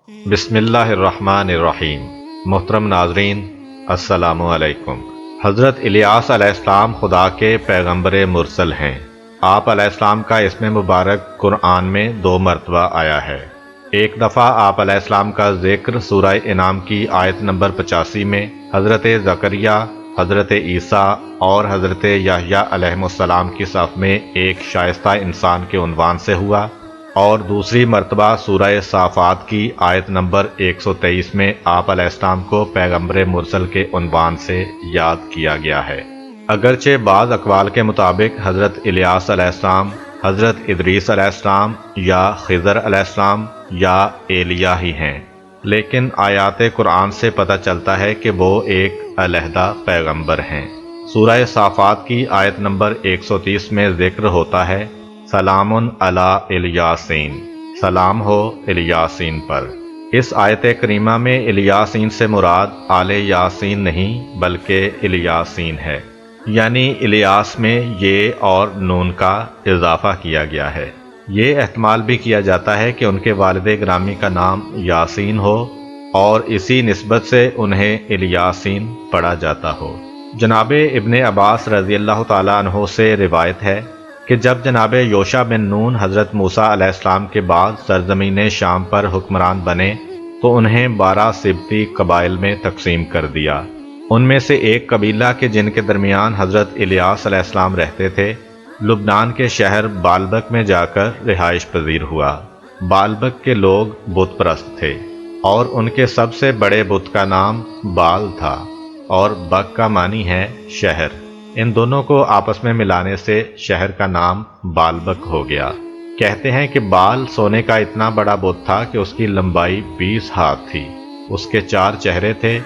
بسم اللہ الرحمن الرحیم۔ محترم ناظرین، السلام علیکم۔ حضرت الیاس علیہ السلام خدا کے پیغمبر مرسل ہیں۔ آپ علیہ السلام کا اسم مبارک قرآن میں 2 مرتبہ آیا ہے۔ ایک دفعہ آپ علیہ السلام کا ذکر سورہ انعام کی آیت نمبر 85 میں حضرت زکریا، حضرت عیسیٰ اور حضرت یحییٰ علیہ السلام کی صف میں ایک شائستہ انسان کے عنوان سے ہوا، اور دوسری مرتبہ سورہ صافات کی آیت نمبر 123 میں آپ علیہ السلام کو پیغمبر مرسل کے عنوان سے یاد کیا گیا ہے۔ اگرچہ بعض اقوال کے مطابق حضرت الیاس علیہ السلام حضرت ادریس علیہ السلام یا خضر علیہ السلام یا ایلیاہ ہی ہیں، لیکن آیات قرآن سے پتہ چلتا ہے کہ وہ ایک علیحدہ پیغمبر ہیں۔ سورہ صافات کی آیت نمبر 130 میں ذکر ہوتا ہے، سلام علی الیاسین، سلام ہو الیاسین پر۔ اس آیت کریمہ میں الیاسین سے مراد آل یاسین نہیں بلکہ الیاسین ہے، یعنی الیاس میں یہ اور نون کا اضافہ کیا گیا ہے۔ یہ احتمال بھی کیا جاتا ہے کہ ان کے والد گرامی کا نام یاسین ہو اور اسی نسبت سے انہیں الیاسین پڑھا جاتا ہو۔ جناب ابن عباس رضی اللہ تعالیٰ عنہ سے روایت ہے کہ جب جناب یوشع بن نون حضرت موسیٰ علیہ السلام کے بعد سرزمین شام پر حکمران بنے تو انہیں 12 سبطی قبائل میں تقسیم کر دیا۔ ان میں سے ایک قبیلہ کے جن کے درمیان حضرت الیاس علیہ السلام رہتے تھے، لبنان کے شہر بالبک میں جا کر رہائش پذیر ہوا۔ بالبک کے لوگ بت پرست تھے اور ان کے سب سے بڑے بت کا نام بال تھا، اور بک کا معنی ہے شہر۔ ان دونوں کو آپس میں ملانے سے شہر کا نام بالبک ہو گیا۔ کہتے ہیں کہ بال سونے کا اتنا بڑا بت تھا کہ اس کی لمبائی 20 ہاتھ تھی، اس کے 4 چہرے تھے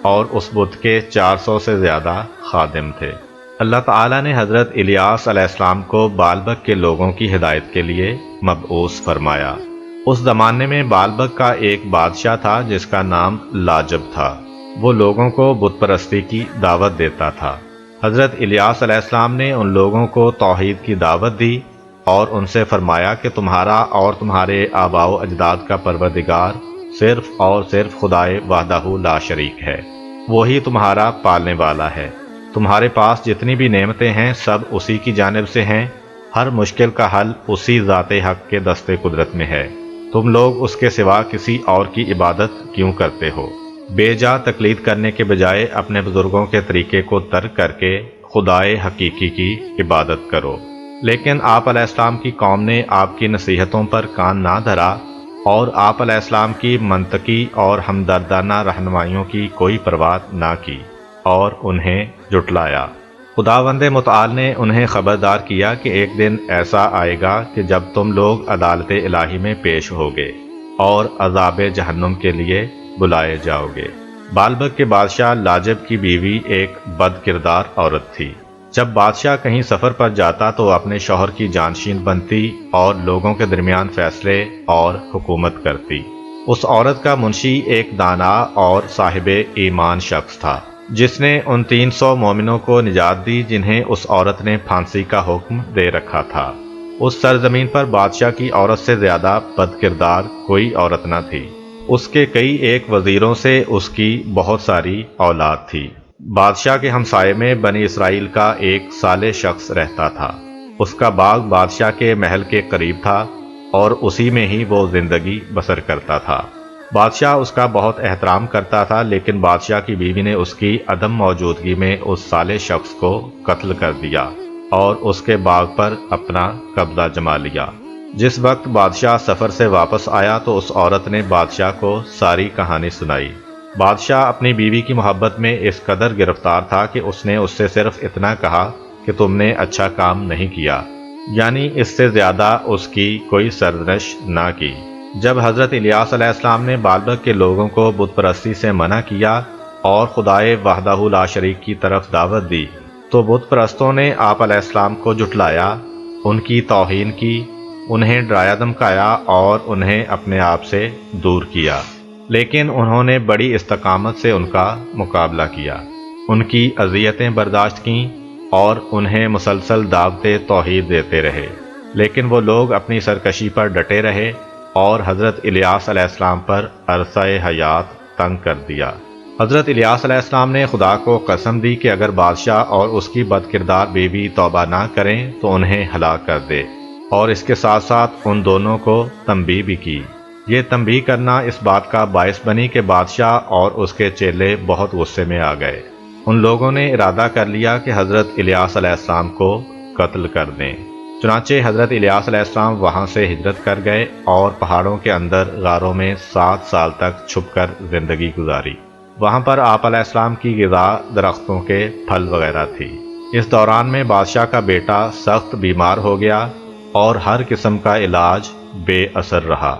اور اس بت کے 400 سے زیادہ خادم تھے۔ اللہ تعالیٰ نے حضرت الیاس علیہ السلام کو بالبک کے لوگوں کی ہدایت کے لیے مبعوث فرمایا۔ اس زمانے میں بالبک کا ایک بادشاہ تھا جس کا نام لاجب تھا۔ وہ لوگوں کو بت پرستی کی دعوت دیتا تھا۔ حضرت الیاس علیہ السلام نے ان لوگوں کو توحید کی دعوت دی اور ان سے فرمایا کہ تمہارا اور تمہارے آباء و اجداد کا پروردگار صرف اور صرف خدائے وحدہ لا شریک ہے، وہی تمہارا پالنے والا ہے۔ تمہارے پاس جتنی بھی نعمتیں ہیں سب اسی کی جانب سے ہیں، ہر مشکل کا حل اسی ذات حق کے دستے قدرت میں ہے۔ تم لوگ اس کے سوا کسی اور کی عبادت کیوں کرتے ہو؟ بے جا تقلید کرنے کے بجائے اپنے بزرگوں کے طریقے کو ترک کر کے خدائے حقیقی کی عبادت کرو۔ لیکن آپ علیہ السلام کی قوم نے آپ کی نصیحتوں پر کان نہ دھرا اور آپ علیہ السلام کی منطقی اور ہمدردانہ رہنمائیوں کی کوئی پرواہ نہ کی اور انہیں جھٹلایا۔ خداوند متعال نے انہیں خبردار کیا کہ ایک دن ایسا آئے گا کہ جب تم لوگ عدالت الہی میں پیش ہوگے اور عذاب جہنم کے لیے بلائے جاؤ گے۔ بالبک کے بادشاہ لاجب کی بیوی ایک بد کردار عورت تھی۔ جب بادشاہ کہیں سفر پر جاتا تو اپنے شوہر کی جانشین بنتی اور لوگوں کے درمیان فیصلے اور حکومت کرتی۔ اس عورت کا منشی ایک دانا اور صاحب ایمان شخص تھا جس نے ان 300 مومنوں کو نجات دی جنہیں اس عورت نے پھانسی کا حکم دے رکھا تھا۔ اس سرزمین پر بادشاہ کی عورت سے زیادہ بد کردار کوئی عورت نہ تھی۔ اس کے کئی ایک وزیروں سے اس کی بہت ساری اولاد تھی۔ بادشاہ کے ہمسائے میں بنی اسرائیل کا ایک صالح شخص رہتا تھا۔ اس کا باغ بادشاہ کے محل کے قریب تھا اور اسی میں ہی وہ زندگی بسر کرتا تھا۔ بادشاہ اس کا بہت احترام کرتا تھا، لیکن بادشاہ کی بیوی نے اس کی عدم موجودگی میں اس صالح شخص کو قتل کر دیا اور اس کے باغ پر اپنا قبضہ جما لیا۔ جس وقت بادشاہ سفر سے واپس آیا تو اس عورت نے بادشاہ کو ساری کہانی سنائی۔ بادشاہ اپنی بیوی کی محبت میں اس قدر گرفتار تھا کہ اس نے اس سے صرف اتنا کہا کہ تم نے اچھا کام نہیں کیا، یعنی اس سے زیادہ اس کی کوئی سرزنش نہ کی۔ جب حضرت الیاس علیہ السلام نے بالبک کے لوگوں کو بت پرستی سے منع کیا اور خدائے وحدہ لا شریک کی طرف دعوت دی تو بت پرستوں نے آپ علیہ السلام کو جھٹلایا، ان کی توہین کی، انہیں ڈرایا دھمکایا اور انہیں اپنے آپ سے دور کیا، لیکن انہوں نے بڑی استقامت سے ان کا مقابلہ کیا، ان کی اذیتیں برداشت کیں اور انہیں مسلسل دعوت توحید دیتے رہے، لیکن وہ لوگ اپنی سرکشی پر ڈٹے رہے اور حضرت الیاس علیہ السلام پر عرصہ حیات تنگ کر دیا۔ حضرت الیاس علیہ السلام نے خدا کو قسم دی کہ اگر بادشاہ اور اس کی بد کردار بیوی توبہ نہ کریں تو انہیں ہلاک کر دے، اور اس کے ساتھ ساتھ ان دونوں کو تنبیہ بھی کی۔ یہ تنبیہ کرنا اس بات کا باعث بنی کہ بادشاہ اور اس کے چیلے بہت غصے میں آ گئے۔ ان لوگوں نے ارادہ کر لیا کہ حضرت الیاس علیہ السلام کو قتل کر دیں۔ چنانچہ حضرت الیاس علیہ السلام وہاں سے ہجرت کر گئے اور پہاڑوں کے اندر غاروں میں 7 سال تک چھپ کر زندگی گزاری۔ وہاں پر آپ علیہ السلام کی غذا درختوں کے پھل وغیرہ تھی۔ اس دوران میں بادشاہ کا بیٹا سخت بیمار ہو گیا اور ہر قسم کا علاج بے اثر رہا،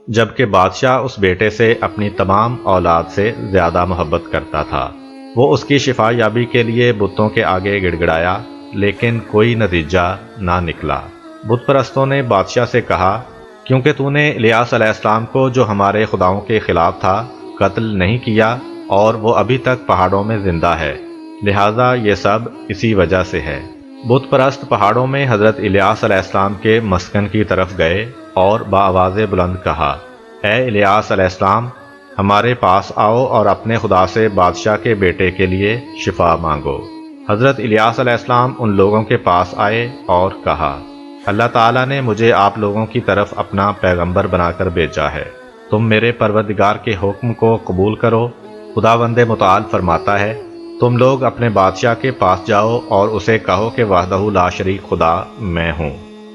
جبکہ بادشاہ اس بیٹے سے اپنی تمام اولاد سے زیادہ محبت کرتا تھا۔ وہ اس کی شفا یابی کے لیے بتوں کے آگے گڑ گڑایا، لیکن کوئی نتیجہ نہ نکلا۔ بت پرستوں نے بادشاہ سے کہا، کیونکہ تو نے الیاس علیہ السلام کو جو ہمارے خداؤں کے خلاف تھا قتل نہیں کیا اور وہ ابھی تک پہاڑوں میں زندہ ہے، لہٰذا یہ سب اسی وجہ سے ہے۔ بت پرست پہاڑوں میں حضرت الیاس علیہ السلام کے مسکن کی طرف گئے اور بآواز بلند کہا، اے الیاس علیہ السلام، ہمارے پاس آؤ اور اپنے خدا سے بادشاہ کے بیٹے کے لیے شفا مانگو۔ حضرت الیاس علیہ السلام ان لوگوں کے پاس آئے اور کہا، اللہ تعالیٰ نے مجھے آپ لوگوں کی طرف اپنا پیغمبر بنا کر بھیجا ہے، تم میرے پروردگار کے حکم کو قبول کرو۔ خداوند متعال فرماتا ہے، تم لوگ اپنے بادشاہ کے پاس جاؤ اور اسے کہو کہ وحدہ لا شریک خدا میں ہوں،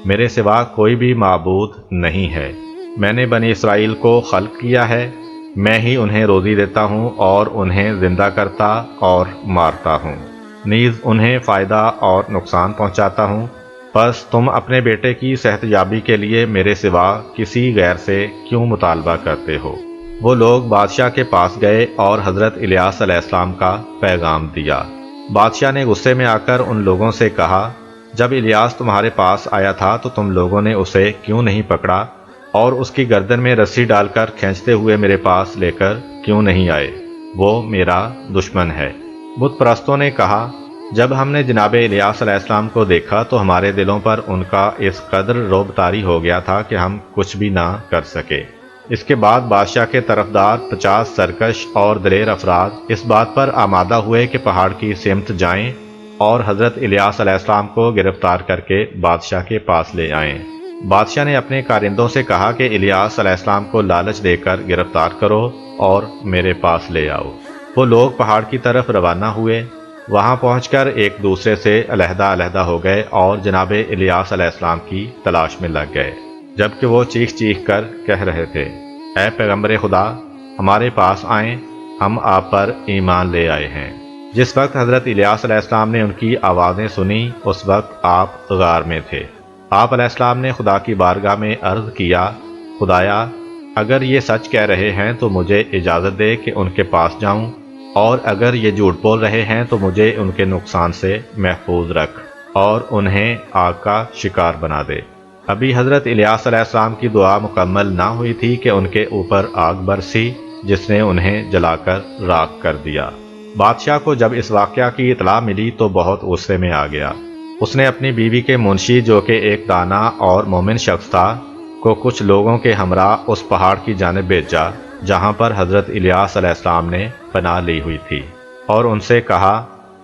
میرے سوا کوئی بھی معبود نہیں ہے۔ میں نے بنی اسرائیل کو خلق کیا ہے، میں ہی انہیں روزی دیتا ہوں اور انہیں زندہ کرتا اور مارتا ہوں، نیز انہیں فائدہ اور نقصان پہنچاتا ہوں۔ بس تم اپنے بیٹے کی صحت یابی کے لیے میرے سوا کسی غیر سے کیوں مطالبہ کرتے ہو؟ وہ لوگ بادشاہ کے پاس گئے اور حضرت الیاس علیہ السلام کا پیغام دیا۔ بادشاہ نے غصے میں آ کر ان لوگوں سے کہا، جب الیاس تمہارے پاس آیا تھا تو تم لوگوں نے اسے کیوں نہیں پکڑا اور اس کی گردن میں رسی ڈال کر کھینچتے ہوئے میرے پاس لے کر کیوں نہیں آئے؟ وہ میرا دشمن ہے۔ بت پرستوں نے کہا، جب ہم نے جناب الیاس علیہ السلام کو دیکھا تو ہمارے دلوں پر ان کا اس قدر رعب طاری ہو گیا تھا کہ ہم کچھ بھی نہ کر سکے۔ اس کے بعد بادشاہ کے طرفدار 50 سرکش اور دلیر افراد اس بات پر آمادہ ہوئے کہ پہاڑ کی سمت جائیں اور حضرت الیاس علیہ السلام کو گرفتار کر کے بادشاہ کے پاس لے آئیں۔ بادشاہ نے اپنے کارندوں سے کہا کہ الیاس علیہ السلام کو لالچ دے کر گرفتار کرو اور میرے پاس لے آؤ۔ وہ لوگ پہاڑ کی طرف روانہ ہوئے، وہاں پہنچ کر ایک دوسرے سے علیحدہ علیحدہ ہو گئے اور جناب الیاس علیہ السلام کی تلاش میں لگ گئے، جبکہ وہ چیخ چیخ کر کہہ رہے تھے، اے پیغمبر خدا، ہمارے پاس آئیں، ہم آپ پر ایمان لے آئے ہیں۔ جس وقت حضرت الیاس علیہ السلام نے ان کی آوازیں سنی اس وقت آپ غار میں تھے۔ آپ علیہ السلام نے خدا کی بارگاہ میں عرض کیا، خدایا، اگر یہ سچ کہہ رہے ہیں تو مجھے اجازت دے کہ ان کے پاس جاؤں، اور اگر یہ جھوٹ بول رہے ہیں تو مجھے ان کے نقصان سے محفوظ رکھ اور انہیں آگ کا شکار بنا دے۔ ابھی حضرت الیاس علیہ السلام کی دعا مکمل نہ ہوئی تھی کہ ان کے اوپر آگ برسی جس نے انہیں جلا کر راکھ کر دیا۔ بادشاہ کو جب اس واقعہ کی اطلاع ملی تو بہت غصے میں آ گیا۔ اس نے اپنی بیوی کے منشی جو کہ ایک دانا اور مومن شخص تھا کو کچھ لوگوں کے ہمراہ اس پہاڑ کی جانب بھیجا جہاں پر حضرت الیاس علیہ السلام نے پناہ لی ہوئی تھی، اور ان سے کہا،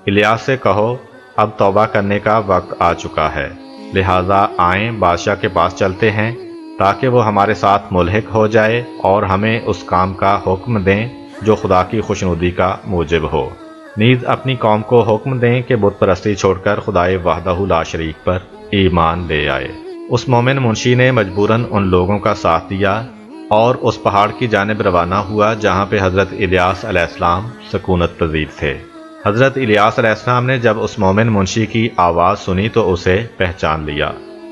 الیاس سے کہو اب توبہ کرنے کا وقت آ چکا ہے، لہٰذا آئیں بادشاہ کے پاس چلتے ہیں تاکہ وہ ہمارے ساتھ ملحق ہو جائے اور ہمیں اس کام کا حکم دیں جو خدا کی خوشنودی کا موجب ہو، نیز اپنی قوم کو حکم دیں کہ بت پرستی چھوڑ کر خدائے وحدہ لا شریک پر ایمان لے آئے۔ اس مومن منشی نے مجبوراً ان لوگوں کا ساتھ دیا اور اس پہاڑ کی جانب روانہ ہوا جہاں پہ حضرت الیاس علیہ السلام سکونت پذیر تھے۔ حضرت الیاس علیہ السلام نے جب اس مومن منشی کی آواز سنی تو اسے پہچان لیا۔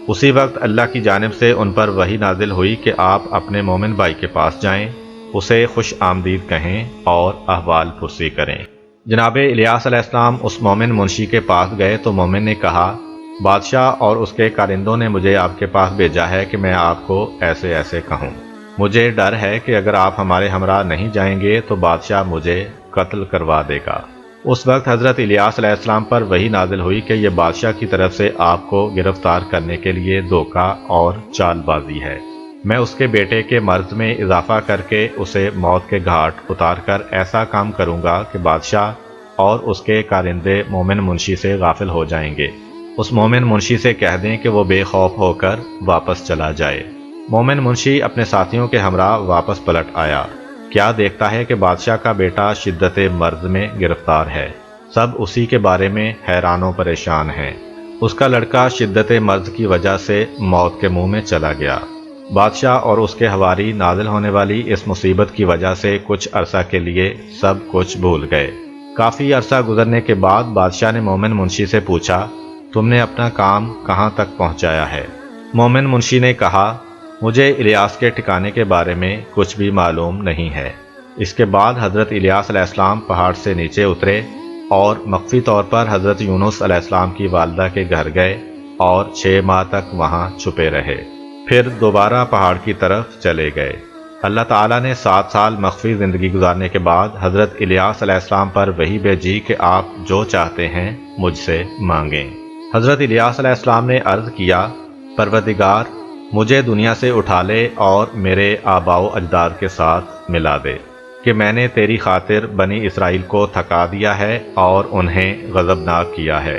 اسی وقت اللہ کی جانب سے ان پر وحی نازل ہوئی کہ آپ اپنے مومن بھائی کے پاس جائیں، اسے خوش آمدید کہیں اور احوال پرسی کریں۔ جناب الیاس علیہ السلام اس مومن منشی کے پاس گئے تو مومن نے کہا، بادشاہ اور اس کے کارندوں نے مجھے آپ کے پاس بھیجا ہے کہ میں آپ کو ایسے ایسے کہوں۔ مجھے ڈر ہے کہ اگر آپ ہمارے ہمراہ نہیں جائیں گے تو بادشاہ مجھے قتل کروا دے گا۔ اس وقت حضرت الیاس علیہ السلام پر وحی نازل ہوئی کہ یہ بادشاہ کی طرف سے آپ کو گرفتار کرنے کے لیے دھوکہ اور چال بازی ہے۔ میں اس کے بیٹے کے مرض میں اضافہ کر کے اسے موت کے گھاٹ اتار کر ایسا کام کروں گا کہ بادشاہ اور اس کے کارندے مومن منشی سے غافل ہو جائیں گے۔ اس مومن منشی سے کہہ دیں کہ وہ بے خوف ہو کر واپس چلا جائے۔ مومن منشی اپنے ساتھیوں کے ہمراہ واپس پلٹ آیا۔ کیا دیکھتا ہے کہ بادشاہ کا بیٹا شدت مرض میں گرفتار ہے۔ سب اسی کے بارے میں حیران و پریشان ہیں۔ اس کا لڑکا شدت مرض کی وجہ سے موت کے منہ میں چلا گیا۔ بادشاہ اور اس کے حواری نازل ہونے والی اس مصیبت کی وجہ سے کچھ عرصہ کے لیے سب کچھ بھول گئے۔ کافی عرصہ گزرنے کے بعد بادشاہ نے مومن منشی سے پوچھا، تم نے اپنا کام کہاں تک پہنچایا ہے؟ مومن منشی نے کہا، مجھے الیاس کے ٹھکانے کے بارے میں کچھ بھی معلوم نہیں ہے۔ اس کے بعد حضرت الیاس علیہ السلام پہاڑ سے نیچے اترے اور مخفی طور پر حضرت یونس علیہ السلام کی والدہ کے گھر گئے اور 6 ماہ تک وہاں چھپے رہے۔ پھر دوبارہ پہاڑ کی طرف چلے گئے۔ اللہ تعالیٰ نے 7 سال مخفی زندگی گزارنے کے بعد حضرت الیاس علیہ السلام پر وحی بھیجی کہ آپ جو چاہتے ہیں مجھ سے مانگیں۔ حضرت الیاس علیہ السلام نے عرض کیا، پروردگار، مجھے دنیا سے اٹھا لے اور میرے آباء و اجداد کے ساتھ ملا دے کہ میں نے تیری خاطر بنی اسرائیل کو تھکا دیا ہے اور انہیں غضبناک کیا ہے،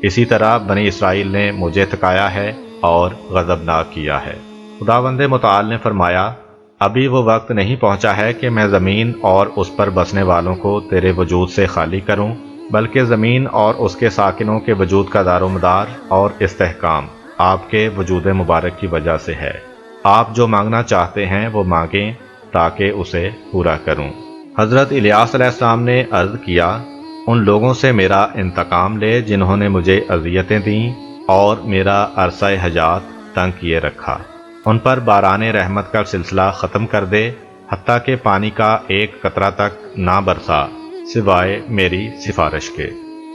اسی طرح بنی اسرائیل نے مجھے تھکایا ہے اور غضبناک کیا ہے۔ خداوند متعال نے فرمایا، ابھی وہ وقت نہیں پہنچا ہے کہ میں زمین اور اس پر بسنے والوں کو تیرے وجود سے خالی کروں، بلکہ زمین اور اس کے ساکنوں کے وجود کا دار و مدار اور استحکام آپ کے وجود مبارک کی وجہ سے ہے۔ آپ جو مانگنا چاہتے ہیں وہ مانگیں تاکہ اسے پورا کروں۔ حضرت الیاس علیہ السلام نے عرض کیا، ان لوگوں سے میرا انتقام لے جنہوں نے مجھے اذیتیں دیں اور میرا عرصہ حیات تنگ کیے رکھا۔ ان پر باران رحمت کا سلسلہ ختم کر دے، حتیٰ کہ پانی کا ایک قطرہ تک نہ برسا سوائے میری سفارش کے۔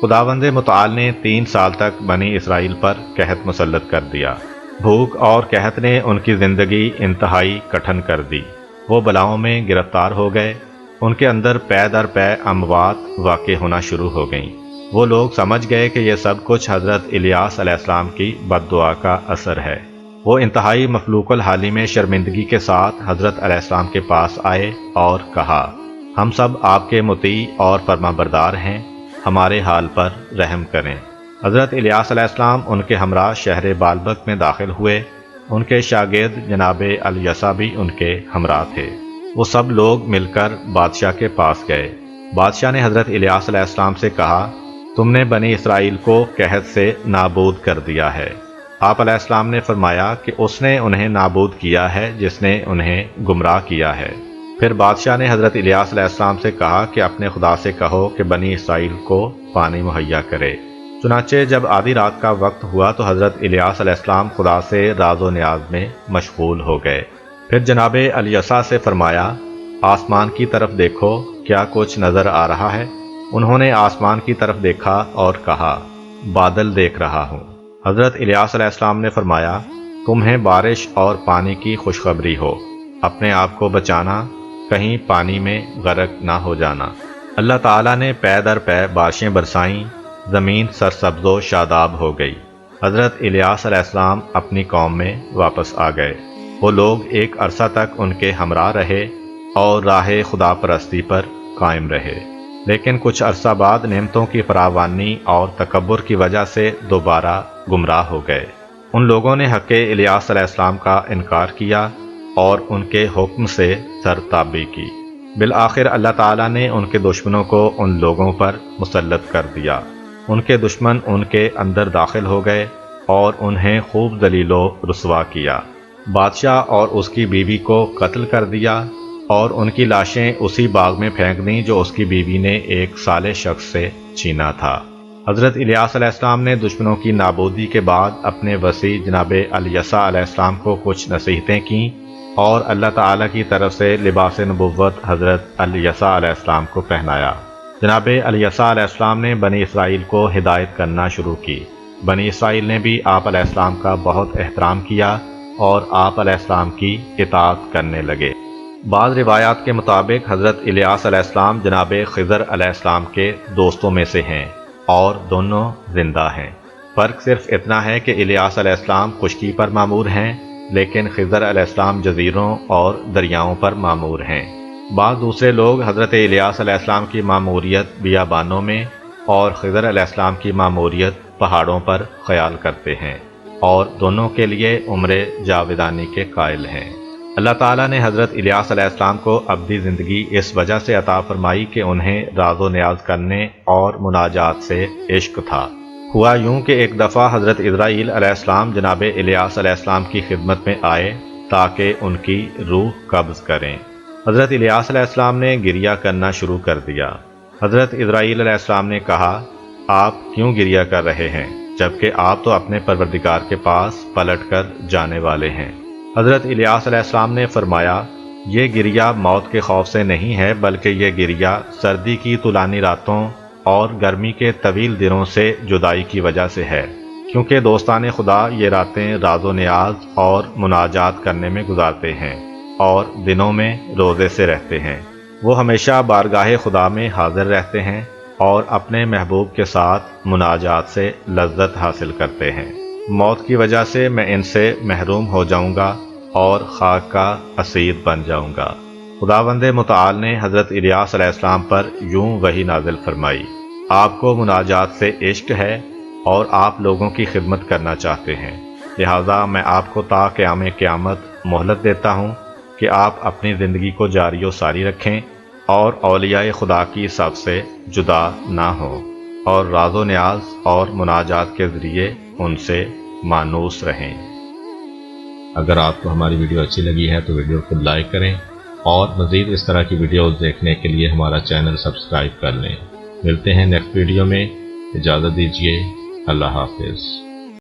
خداوند متعال نے 3 سال تک بنی اسرائیل پر قحط مسلط کر دیا۔ بھوک اور قحط نے ان کی زندگی انتہائی کٹھن کر دی۔ وہ بلاؤں میں گرفتار ہو گئے۔ ان کے اندر پے در پے اموات واقع ہونا شروع ہو گئیں۔ وہ لوگ سمجھ گئے کہ یہ سب کچھ حضرت الیاس علیہ السلام کی بد دعا کا اثر ہے۔ وہ انتہائی مفلوق الحالی میں شرمندگی کے ساتھ حضرت علیہ السلام کے پاس آئے اور کہا، ہم سب آپ کے مطیع اور فرما بردار ہیں، ہمارے حال پر رحم کریں۔ حضرت الیاس علیہ السلام ان کے ہمراہ شہر بالبک میں داخل ہوئے۔ ان کے شاگرد جناب الیسا بھی ان کے ہمراہ تھے۔ وہ سب لوگ مل کر بادشاہ کے پاس گئے۔ بادشاہ نے حضرت الیاس علیہ السلام سے کہا، تم نے بنی اسرائیل کو قحط سے نابود کر دیا ہے۔ آپ علیہ السلام نے فرمایا کہ اس نے انہیں نابود کیا ہے جس نے انہیں گمراہ کیا ہے۔ پھر بادشاہ نے حضرت الیاس علیہ السلام سے کہا کہ اپنے خدا سے کہو کہ بنی اسرائیل کو پانی مہیا کرے۔ چنانچہ جب آدھی رات کا وقت ہوا تو حضرت الیاس علیہ السلام خدا سے راز و نیاز میں مشغول ہو گئے۔ پھر جناب الیسا سے فرمایا، آسمان کی طرف دیکھو، کیا کچھ نظر آ رہا ہے؟ انہوں نے آسمان کی طرف دیکھا اور کہا، بادل دیکھ رہا ہوں۔ حضرت الیاس علیہ السلام نے فرمایا، تمہیں بارش اور پانی کی خوشخبری ہو، اپنے آپ کو بچانا، کہیں پانی میں غرق نہ ہو جانا۔ اللہ تعالیٰ نے پے در پے بارشیں برسائیں، زمین سرسبز و شاداب ہو گئی۔ حضرت الیاس علیہ السلام اپنی قوم میں واپس آ گئے۔ وہ لوگ ایک عرصہ تک ان کے ہمراہ رہے اور راہ خدا پرستی پر قائم رہے، لیکن کچھ عرصہ بعد نعمتوں کی فراوانی اور تکبر کی وجہ سے دوبارہ گمراہ ہو گئے۔ ان لوگوں نے حق الیاس علیہ السلام کا انکار کیا اور ان کے حکم سے سرتابی کی۔ بالآخر اللہ تعالیٰ نے ان کے دشمنوں کو ان لوگوں پر مسلط کر دیا۔ ان کے دشمن ان کے اندر داخل ہو گئے اور انہیں خوب ذلیل و رسوا کیا۔ بادشاہ اور اس کی بیوی کو قتل کر دیا اور ان کی لاشیں اسی باغ میں پھینک دیں جو اس کی بیوی نے ایک صالح شخص سے چھینا تھا۔ حضرت الیاس علیہ السلام نے دشمنوں کی نابودی کے بعد اپنے وصی جناب الیسا علیہ السلام کو کچھ نصیحتیں کیں اور اللہ تعالیٰ کی طرف سے لباس نبوت حضرت الیسا علیہ السلام کو پہنایا۔ جناب الیسا علیہ السلام نے بنی اسرائیل کو ہدایت کرنا شروع کی۔ بنی اسرائیل نے بھی آپ علیہ السلام کا بہت احترام کیا اور آپ علیہ السلام کی اطاعت کرنے لگے۔ بعض روایات کے مطابق حضرت الیاس علیہ السلام جناب خضر علیہ السلام کے دوستوں میں سے ہیں اور دونوں زندہ ہیں۔ فرق صرف اتنا ہے کہ الیاس علیہ السلام خشکی پر مامور ہیں لیکن خضر علیہ السلام جزیروں اور دریاؤں پر معمور ہیں۔ بعض دوسرے لوگ حضرت الیاس علیہ السلام کی ماموریت بیابانوں میں اور خضر علیہ السلام کی ماموریت پہاڑوں پر خیال کرتے ہیں، اور دونوں کے لیے عمر جاودانی کے قائل ہیں۔ اللہ تعالیٰ نے حضرت الیاس علیہ السلام کو ابدی زندگی اس وجہ سے عطا فرمائی کہ انہیں راز و نیاز کرنے اور مناجات سے عشق تھا۔ ہوا یوں کہ ایک دفعہ حضرت اسرائیل علیہ السلام جناب الیاس علیہ السلام کی خدمت میں آئے تاکہ ان کی روح قبض کریں۔ حضرت الیاس علیہ السلام نے گریہ کرنا شروع کر دیا۔ حضرت اسرائیل علیہ السلام نے کہا، آپ کیوں گریہ کر رہے ہیں جبکہ آپ تو اپنے پروردگار کے پاس پلٹ کر جانے والے ہیں؟ حضرت الیاس علیہ السلام نے فرمایا، یہ گریہ موت کے خوف سے نہیں ہے، بلکہ یہ گریہ سردی کی طولانی راتوں اور گرمی کے طویل دنوں سے جدائی کی وجہ سے ہے، کیونکہ دوستان خدا یہ راتیں راز و نیاز اور مناجات کرنے میں گزارتے ہیں اور دنوں میں روزے سے رہتے ہیں۔ وہ ہمیشہ بارگاہ خدا میں حاضر رہتے ہیں اور اپنے محبوب کے ساتھ مناجات سے لذت حاصل کرتے ہیں۔ موت کی وجہ سے میں ان سے محروم ہو جاؤں گا اور خاک کا اسیر بن جاؤں گا۔ خداوند متعال نے حضرت الیاس علیہ السلام پر یوں وحی نازل فرمائی، آپ کو مناجات سے عشق ہے اور آپ لوگوں کی خدمت کرنا چاہتے ہیں، لہٰذا میں آپ کو تا قیام قیامت مہلت دیتا ہوں کہ آپ اپنی زندگی کو جاری و ساری رکھیں اور اولیاء خدا کی سب سے جدا نہ ہوں اور راز و نیاز اور مناجات کے ذریعے ان سے مانوس رہیں۔ اگر آپ کو ہماری ویڈیو اچھی لگی ہے تو ویڈیو کو لائک کریں اور مزید اس طرح کی ویڈیوز دیکھنے کے لیے ہمارا چینل سبسکرائب کر لیں۔ ملتے ہیں نیکسٹ ویڈیو میں، اجازت دیجیے، اللہ حافظ۔